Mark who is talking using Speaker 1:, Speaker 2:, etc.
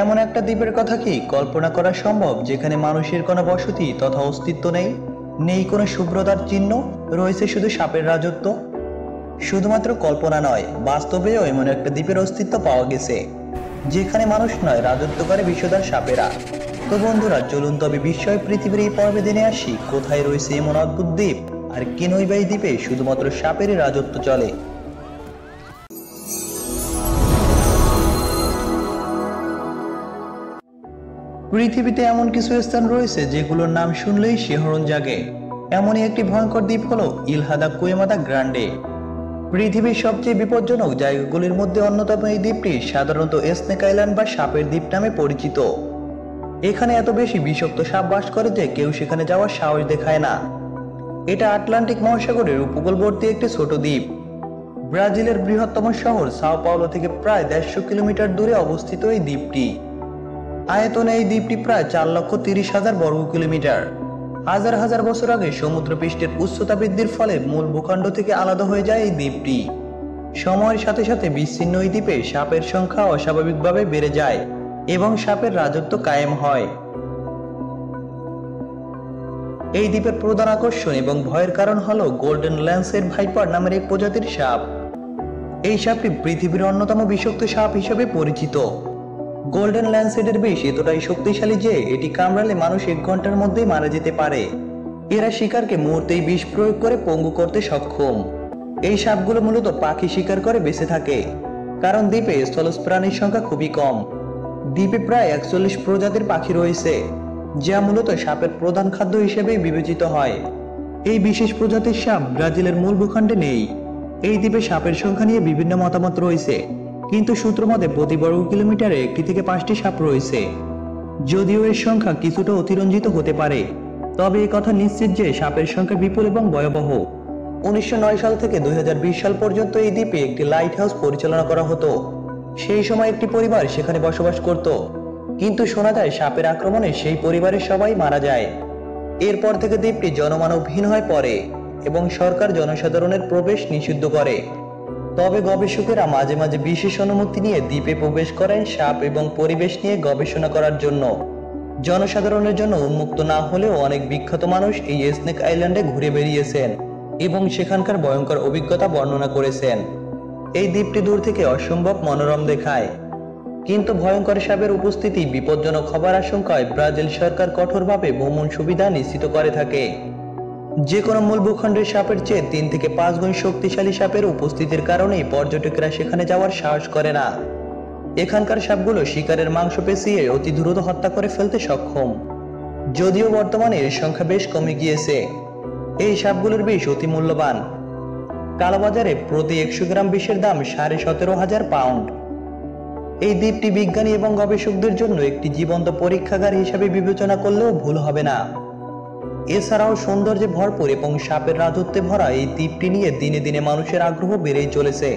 Speaker 1: এমন একটা দ্বীপের কথা কি কল্পনা করা সম্ভব যেখানে মানুষের কোনো বসতি তথা অস্তিত্ব নেই, নেই কোনো শুভ্রতার চিহ্ন, রয়েছে শুধু সাপের রাজত্ব? শুধুমাত্র কল্পনা নয়, বাস্তবেও এমন একটা দ্বীপের অস্তিত্ব পাওয়া গেছে যেখানে মানুষ নয়, রাজত্ব করে বিষধর সাপেরা। তো বন্ধুরা, চলুন তবে বিস্ময় পৃথিবীর এই পর্বে জেনে আসি কোথায় রয়েছে এমন অদ্ভুত দ্বীপ, আর কেনই বা এই দ্বীপে শুধুমাত্র সাপেরই রাজত্ব চলে। পৃথিবীতে এমন কিছু স্থান রয়েছে যেগুলোর নাম শুনলেই শিহরণ জাগে। এমনই একটি ভয়ঙ্কর দ্বীপ হলো ইলহাদা কুয়েমাদা গ্রান্ডে। পৃথিবীর সবচেয়ে বিপজ্জনক জায়গাগুলির মধ্যে অন্যতম এই দ্বীপটি সাধারণত স্নেক আইল্যান্ড বা সাপের দ্বীপ নামে পরিচিত। এখানে এত বেশি বিষাক্ত সাপ বাস করে যে কেউ সেখানে যাওয়ার সাহস দেখায় না। এটা আটলান্টিক মহাসাগরের উপকূলবর্তী একটি ছোট দ্বীপ। ব্রাজিলের বৃহত্তম শহর সাও পাওলো থেকে প্রায় 150 কিলোমিটার দূরে অবস্থিত এই দ্বীপটি। আয়তনে এই দ্বীপটি প্রায় 4,30,000 বর্গ কিলোমিটার। হাজার হাজার বছর আগে সমুদ্রপৃষ্ঠের উচ্চতা বৃদ্ধির ফলে মূল ভূখণ্ড থেকে আলাদা হয়ে যায় এই দ্বীপটি। সময়ের সাথে সাথে বিচ্ছিন্ন এই দ্বীপে সাপের সংখ্যা অস্বাভাবিকভাবে বেড়ে যায় এবং সাপের রাজত্ব কায়েম হয়। এই দ্বীপের প্রধান আকর্ষণ এবং ভয়ের কারণ হলো গোল্ডেন ল্যান্সেট ভাইপার নামের এক প্রজাতির সাপ। এই সাপটি পৃথিবীর অন্যতম বিষাক্ত সাপ হিসেবে পরিচিত। গোল্ডেন ল্যান্সেটের বিষ এতটাই শক্তিশালী যে এটি কামড়ালে মানুষ 1 ঘন্টার মধ্যেই মারা যেতে পারে। এরা শিকারকে মুহূর্তেই বিষ প্রয়োগ করে পঙ্গু করতে সক্ষম। এই সাপগুলো মূলত পাখি শিকার করে বেঁচে থাকে, কারণ দ্বীপে স্থলজ প্রাণীর সংখ্যা খুবই কম। দ্বীপে প্রায় 41 প্রজাতির পাখি রয়েছে, যা মূলত সাপের প্রধান খাদ্য হিসেবেই বিবেচিত হয়। এই বিশেষ প্রজাতির সাপ ব্রাজিলের মূল ভূখণ্ডে নেই। এই দ্বীপে সাপের সংখ্যা নিয়ে বিভিন্ন মতামত রয়েছে, কিন্তু সূত্র মতে প্রতি বর্গ কিলোমিটারে 1 থেকে 5টি সাপ রয়েছে। যদিও এর সংখ্যা কিছুটা অতিরঞ্জিত হতে পারে, তবে এই কথা নিশ্চিত যে সাপের সংখ্যা বিপুল এবং ভয়াবহ। 1909 সাল থেকে 2020 সাল পর্যন্ত এই দ্বীপে একটি লাইট হাউস পরিচালনা করা হতো। সেই সময় একটি পরিবার সেখানে বসবাস করত, কিন্তু শোনা যায় সাপের আক্রমণে সেই পরিবারের সবাই মারা যায়। এরপর থেকে দ্বীপটি জনমানবহীন হয়ে পড়ে এবং সরকার জনসাধারণের প্রবেশ নিষিদ্ধ করে। তবে গবেষকেরা মাঝে মাঝে বিশেষ অনুমতি নিয়ে দ্বীপে প্রবেশ করেন সাপ এবং পরিবেশ নিয়ে গবেষণা করার জন্য। জনসাধারণের জন্য উন্মুক্ত না হলেও অনেক বিখ্যাত মানুষ এই স্নেক আইল্যান্ডে ঘুরে বেরিয়েছেন এবং সেখানকার ভয়ঙ্কর অভিজ্ঞতা বর্ণনা করেছেন। এই দ্বীপটি দূর থেকে অসম্ভব মনোরম দেখায়, কিন্তু ভয়ঙ্কর সাপের উপস্থিতি বিপজ্জনক হবার আশঙ্কায় ব্রাজিল সরকার কঠোরভাবে ভ্রমণ সুবিধা নিশ্চিত করে থাকে। যে কোনো মূল ভূখণ্ডের সাপের চেয়ে 3 থেকে 5 গুণ শক্তিশালী সাপের উপস্থিতির কারণেই পর্যটকরা সেখানে যাওয়ার সাহস করে না। এখানকার সাপগুলো শিকারের মাংস পেঁচিয়ে অতি দ্রুত হত্যা করে ফেলতে সক্ষম, যদিও বর্তমানে এর সংখ্যা বেশ কমে গিয়েছে। এই সাপগুলোর বিষ অতি মূল্যবান। কালোবাজারে প্রতি 100 গ্রাম বিষের দাম 17,500 পাউন্ড। এই দ্বীপটি বিজ্ঞানী এবং গবেষকদের জন্য একটি জীবন্ত পরীক্ষাগার হিসেবে বিবেচনা করলেও ভুল হবে না। এছাড়াও সৌন্দর্যে ভরপুর এবং সাপের রাজত্বে ভরা এই দ্বীপটি নিয়ে দিনে দিনে মানুষের আগ্রহ বেড়েই চলেছে।